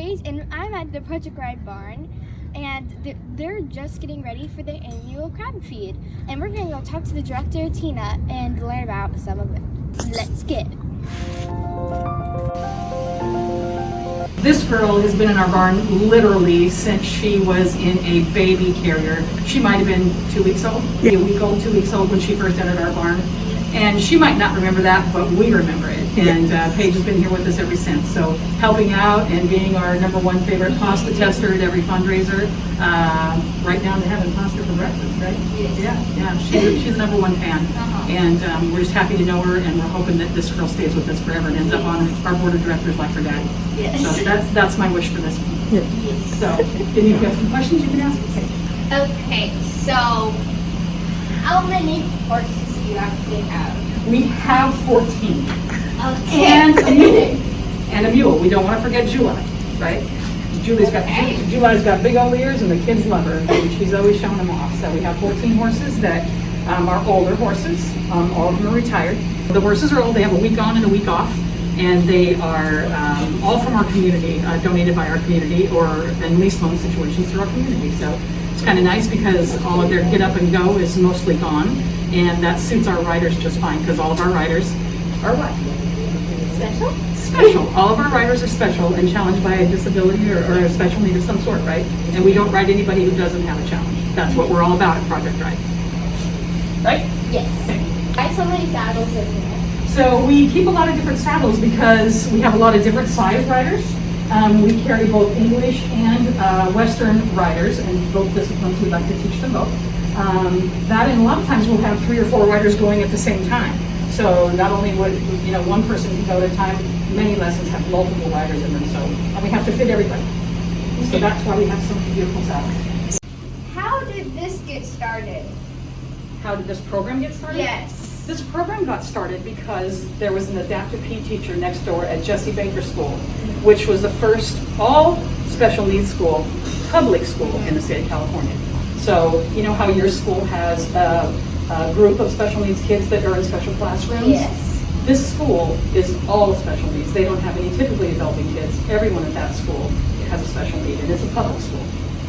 Paige, and I'm at the Project Ride Barn, and they're just getting ready for the annual crab feed. And we're going to go talk to the director, Tina, and learn about some of it. Let's get it. This girl has been in our barn literally since she was in a baby carrier. She might have been 2 weeks old, a week old, 2 weeks old when she first entered our barn. And she might not remember that, but we remember it. And Paige has been here with us ever since. So helping out and being our #1 favorite pasta tester at every fundraiser. Right down to having pasta for breakfast, right? Yes. Yeah. She's a #1 fan. And we're just happy to know her, and we're hoping that this girl stays with us forever and ends up on our board of directors like her dad. Yes. So that's my wish for this one. Yes. So, if you have some questions, you can ask Paige. Okay, so how many horses do you actually have? We have 14. Okay. And a mule. And a mule. We don't want to forget July, right? July's got big old ears, and the kids love her. And she's always showing them off. So we have 14 horses that are older horses. All of them are retired. The horses are old. They have a week on and a week off. And they are all from our community, donated by our community, or in lease loan situations through our community. So it's kind of nice because all of their get up and go is mostly gone. And that suits our riders just fine, because all of our riders are what? Special? Special. All of our riders are special and challenged by a disability or a special need of some sort, right? And we don't ride anybody who doesn't have a challenge. That's what we're all about at Project Ride. Right? Yes. I have so many saddles in there. So we keep a lot of different saddles because we have a lot of different size riders. We carry both English and Western riders, and both disciplines. We like to teach them both. That, and a lot of times we'll have 3 or 4 riders going at the same time. So not only would one person can go at a time, many lessons have multiple riders in them. So, and we have to fit everybody. So that's why we have so many beautiful saddles. How did this get started? How did this program get started? Yes. This program got started because there was an adaptive PE teacher next door at Jesse Baker School, which was the first all special needs school, public school in the state of California. So you know how your school has a group of special needs kids that are in special classrooms? Yes. This school is all special needs. They don't have any typically developing kids. Everyone at that school has a special need, and it's a public school.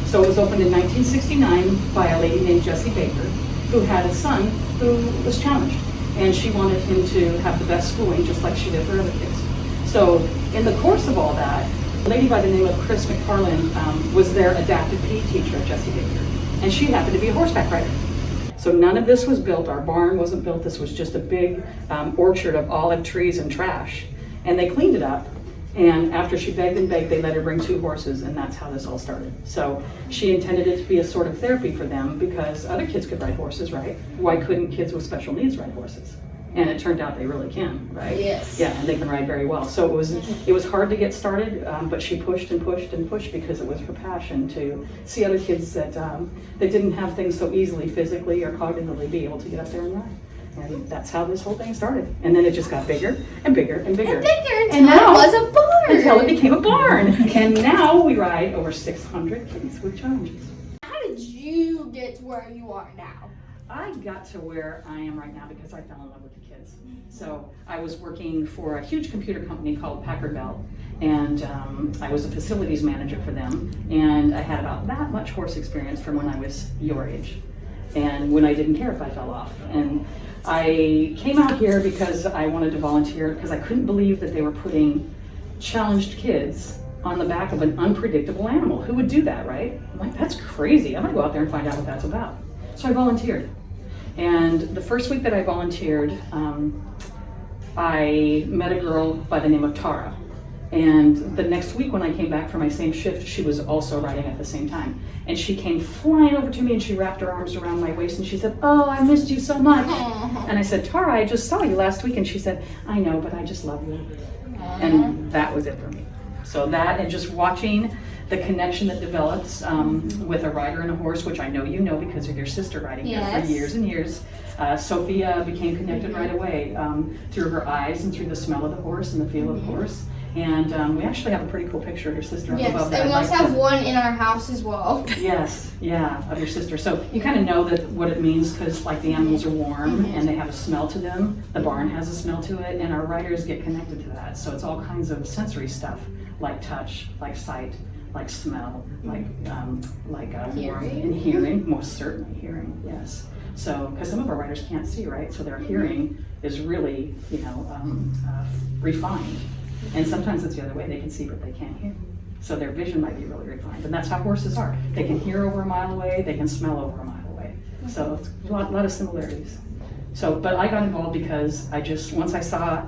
So it was opened in 1969 by a lady named Jessie Baker, who had a son who was challenged. And she wanted him to have the best schooling, just like she did for other kids. So in the course of all that, a lady by the name of Chris McFarland was their adaptive PE teacher at Jessie Baker. And she happened to be a horseback rider. So none of this was built. Our barn wasn't built. This was just a big orchard of olive trees and trash. And they cleaned it up. And after she begged and begged, they let her bring 2 horses, and that's how this all started. So she intended it to be a sort of therapy for them because other kids could ride horses, right? Why couldn't kids with special needs ride horses? And it turned out they really can, right? Yes. Yeah, and they can ride very well. So it was hard to get started, but she pushed and pushed and pushed because it was her passion to see other kids that didn't have things so easily physically or cognitively be able to get up there and ride. And that's how this whole thing started. And then it just got bigger and bigger and bigger. And bigger until it was a barn. Until it became a barn. And now we ride over 600 kids with challenges. How did you get to where you are now? I got to where I am right now because I fell in love with the kids. So I was working for a huge computer company called Packard Bell, and I was a facilities manager for them. And I had about that much horse experience from when I was your age, and when I didn't care if I fell off. And I came out here because I wanted to volunteer because I couldn't believe that they were putting challenged kids on the back of an unpredictable animal. Who would do that, right? I'm like, that's crazy. I'm gonna go out there and find out what that's about. So I volunteered. And the first week that I volunteered, I met a girl by the name of Tara. And the next week when I came back for my same shift, she was also riding at the same time. And she came flying over to me and she wrapped her arms around my waist and she said, "Oh, I missed you so much." And I said, "Tara, I just saw you last week." And she said, "I know, but I just love you." And that was it for me. So that, and just watching the connection that develops with a rider and a horse, which I know you know because of your sister riding here for years and years. Sophia became connected right away through her eyes and through the smell of the horse and the feel of the horse. And we actually have a pretty cool picture of your sister up above that. And we also have one in our house as well. Yes, yeah, of your sister. So you kind of know that what it means because like the animals are warm and they have a smell to them. The barn has a smell to it, and our riders get connected to that. So it's all kinds of sensory stuff like touch, like sight, like smell, like warmth and hearing. Most certainly hearing, yes. So because some of our riders can't see, right? So their hearing is really, refined. And sometimes it's the other way, they can see but they can't hear. So their vision might be really refined. And that's how horses are. They can hear over a mile away, they can smell over a mile away. So it's a lot of similarities. So, but I got involved because once I saw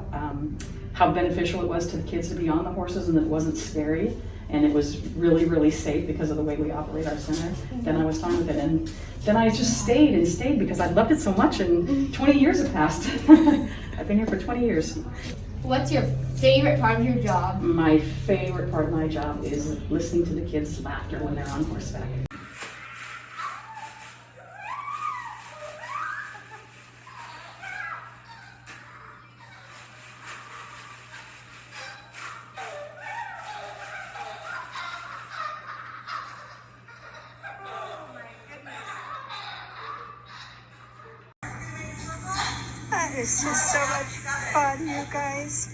how beneficial it was to the kids to be on the horses and that it wasn't scary and it was really, really safe because of the way we operate our center, then I was fine with it. And then I just stayed because I loved it so much, and 20 years have passed. I've been here for 20 years. What's your favorite part of your job? My favorite part of my job is listening to the kids' laughter when they're on horseback. That is just so much fun, you guys.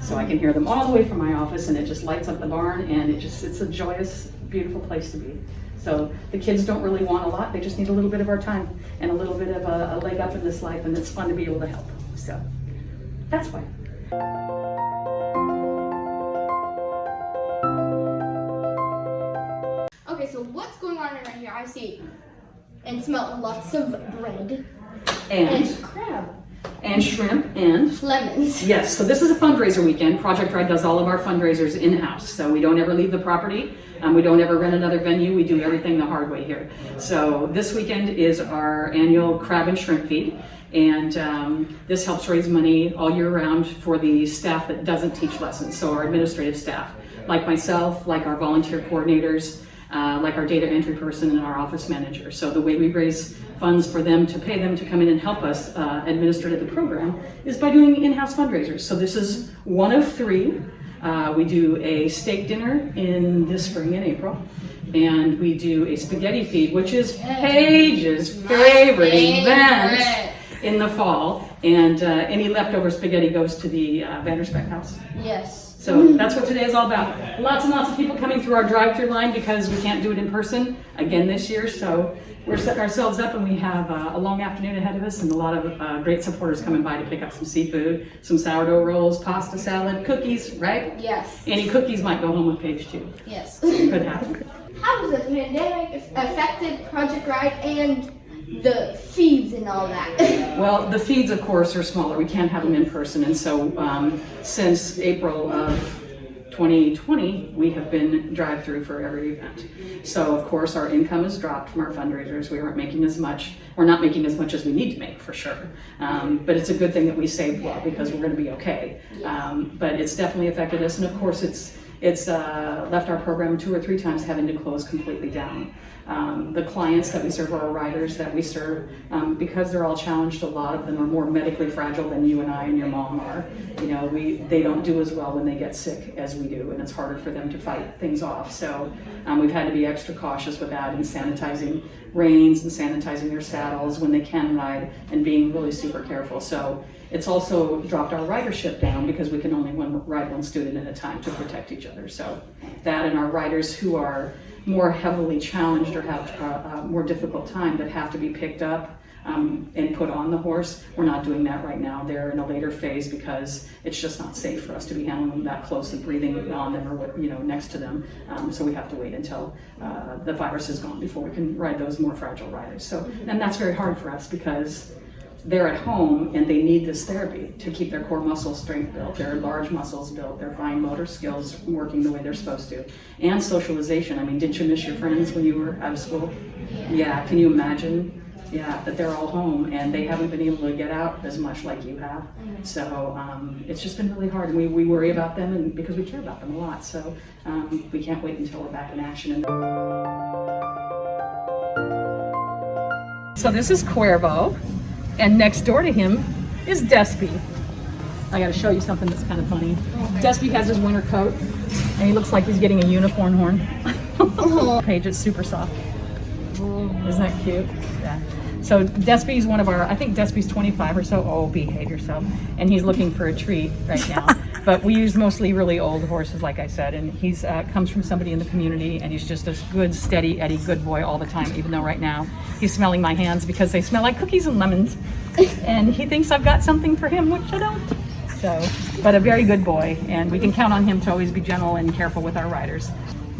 So I can hear them all the way from my office, and it just lights up the barn, and it's a joyous, beautiful place to be. So the kids don't really want a lot, they just need a little bit of our time and a little bit of a leg up in this life, and it's fun to be able to help. So that's why. Okay, so what's going on right here? I see and smell lots of bread and crab and shrimp and lemons. yes. So this is a fundraiser weekend. Project Ride does all of our fundraisers in-house, so we don't ever leave the property. We don't ever rent another venue. We do everything the hard way here. So this weekend is our annual crab and shrimp feed. And this helps raise money all year round for the staff that doesn't teach lessons. So our administrative staff, like myself, like our volunteer coordinators, like our data entry person and our office manager. So the way we raise funds for them to pay them to come in and help us administer the program is by doing in-house fundraisers. So this is one of three. We do a steak dinner in this spring in April. And we do a spaghetti feed, which is Paige's favorite event in the fall, and any leftover spaghetti goes to the Vanderspeck house. Yes. So that's what today is all about. Lots and lots of people coming through our drive-through line because we can't do it in person again this year. So we're setting ourselves up, and we have a long afternoon ahead of us, and a lot of great supporters coming by to pick up some seafood, some sourdough rolls, pasta salad, cookies, right? Yes. Any cookies might go home with Paige too. Yes. Could happen. How has the pandemic affected Project Ride and the feeds and all that? Well, the feeds, of course, are smaller. We can't have them in person. And so since April of 2020, we have been drive-through for every event. So, of course, our income has dropped from our fundraisers. We weren't making as much. We're not making as much as we need to make, for sure. But it's a good thing that we saved well because we're going to be okay. But it's definitely affected us. And, of course, it's left our program 2 or 3 times having to close completely down. The clients that we serve, or our riders that we serve, because they're all challenged, a lot of them are more medically fragile than you and I and your mom are. You know, they don't do as well when they get sick as we do, and it's harder for them to fight things off. So we've had to be extra cautious with that, and sanitizing reins and sanitizing their saddles when they can ride, and being really super careful. So it's also dropped our ridership down because we can only ride one student at a time to protect each other. So that, and our riders who are more heavily challenged or have a more difficult time that have to be picked up and put on the horse, we're not doing that right now. They're in a later phase because it's just not safe for us to be handling them that close and breathing on them or next to them. So we have to wait until the virus is gone before we can ride those more fragile riders. So, and that's very hard for us because they're at home and they need this therapy to keep their core muscle strength built, their large muscles built, their fine motor skills working the way they're supposed to, and socialization. I mean, didn't you miss your friends when you were out of school? Yeah, can you imagine? Yeah, that they're all home and they haven't been able to get out as much like you have. So it's just been really hard, and we worry about them, and because we care about them a lot. So we can't wait until we're back in action. So this is Cuervo, and next door to him is Despy. I got to show you something that's kind of funny. Despy has his winter coat, and he looks like he's getting a unicorn horn. Paige, it's super soft. Isn't that cute? Yeah. So Despy's one of our, I think Despy's 25 or so. Oh, behave yourself. And he's looking for a treat right now. But we use mostly really old horses, like I said. And he's comes from somebody in the community, and he's just a good, steady Eddie, good boy all the time, even though right now he's smelling my hands because they smell like cookies and lemons. And he thinks I've got something for him, which I don't. So, but a very good boy, and we can count on him to always be gentle and careful with our riders.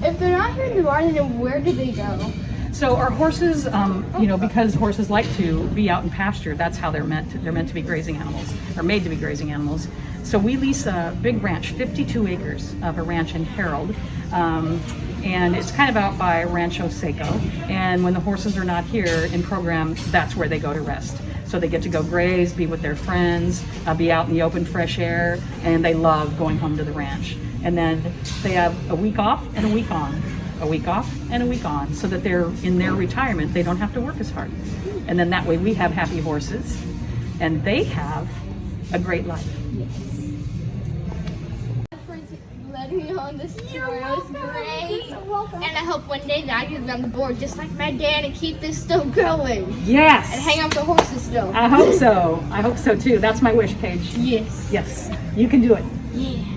If they're not here in the barn, then where do they go? So our horses, because horses like to be out in pasture, that's how they're meant to be grazing animals, or made to be grazing animals. So we lease a big ranch, 52 acres of a ranch in Harold, and it's kind of out by Rancho Seco. And when the horses are not here in program, that's where they go to rest. So they get to go graze, be with their friends, be out in the open fresh air, and they love going home to the ranch. And then they have a week off and a week on. A week off and a week on, so that they're in their retirement, they don't have to work as hard. And then that way we have happy horses and they have a great life. Yes. For letting me on this tour. It was great. And I hope one day that I can be on the board just like my dad and keep this still going. Yes. And hang out with the horses still. I hope so. I hope so too. That's my wish, Paige. Yes. Yes. You can do it. Yeah.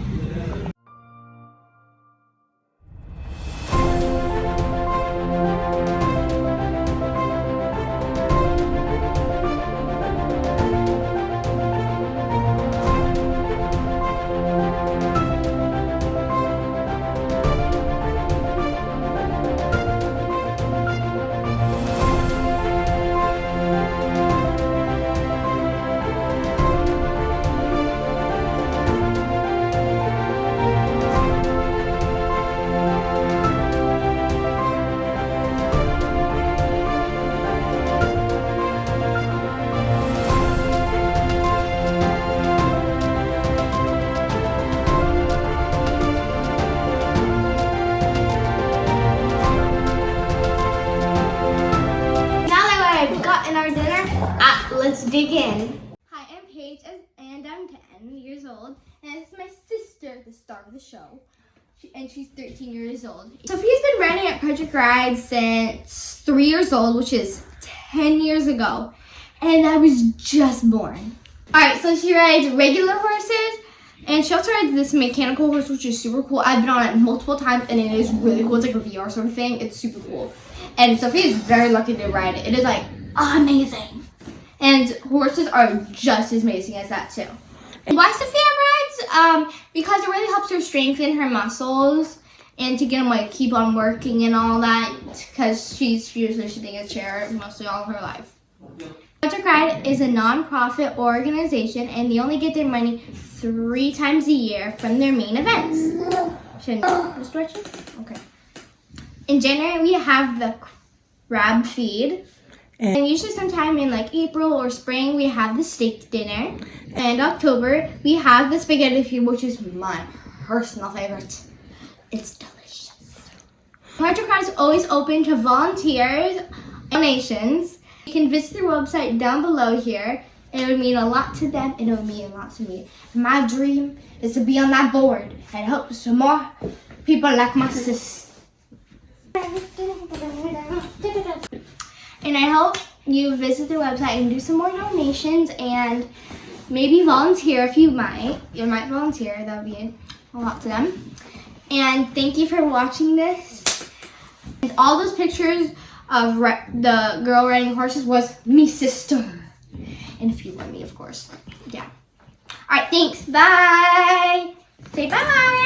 Let's dig in. Hi, I'm Paige, and I'm 10 years old, and it's my sister, the star of the show, and she's 13 years old. Sophia's been riding at Project Ride since 3 years old, which is 10 years ago, and I was just born. Alright, so she rides regular horses, and she also rides this mechanical horse, which is super cool. I've been on it multiple times, and it is really cool. It's like a VR sort of thing. It's super cool. And Sophia is very lucky to ride it. It is like amazing. And horses are just as amazing as that too. And why Sophia rides? Because it really helps her strengthen her muscles and to get them like keep on working and all that. Because she's usually sitting in a chair mostly all her life. Project Ride is a non-profit organization, and they only get their money 3 times a year from their main events. Just watch it? Okay. In January, we have the crab feed. And usually sometime in like April or spring, we have the steak dinner. And October, we have the spaghetti feed, which is my personal favorite. It's delicious. Project Ride is always open to volunteers and donations. You can visit their website down below here. It would mean a lot to them, and it would mean a lot to me. My dream is to be on that board and help some more people like my sister. And I hope you visit their website and do some more donations and maybe volunteer if you might. You might volunteer. That would be a lot to them. And thank you for watching this. And all those pictures of the girl riding horses was me sister. And if you were me, of course. Yeah. All right, thanks. Bye. Say bye.